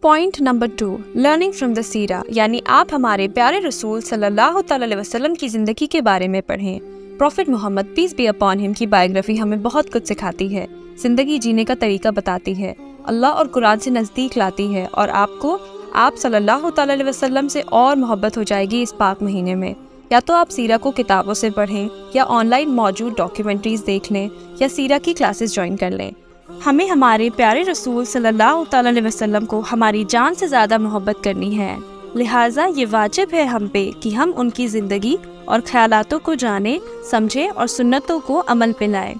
Point number 2، learning from the سیرہ، یعنی آپ ہمارے پیارے رسول صلی اللہ تعالیٰ علیہ وسلم کی زندگی کے بارے میں پڑھیں۔ Prophet Muhammad peace be upon him کی بایوگرافی ہمیں بہت کچھ سکھاتی ہے، زندگی جینے کا طریقہ بتاتی ہے، اللہ اور قرآن سے نزدیک لاتی ہے، اور آپ صلی اللہ تعالیٰ علیہ وسلم سے اور محبت ہو جائے گی اس پاک مہینے میں۔ یا تو آپ سیرہ کو کتابوں سے پڑھیں، یا آن لائن موجود ڈاکیومنٹریز دیکھ لیں، یا سیرہ کی کلاسز جوائن کر لیں۔ ہمیں ہمارے پیارے رسول صلی اللہ تعالیٰ علیہ وسلم کو ہماری جان سے زیادہ محبت کرنی ہے، لہٰذا یہ واجب ہے ہم پہ کہ ہم ان کی زندگی اور خیالاتوں کو جانیں، سمجھیں اور سنتوں کو عمل پہ لائیں۔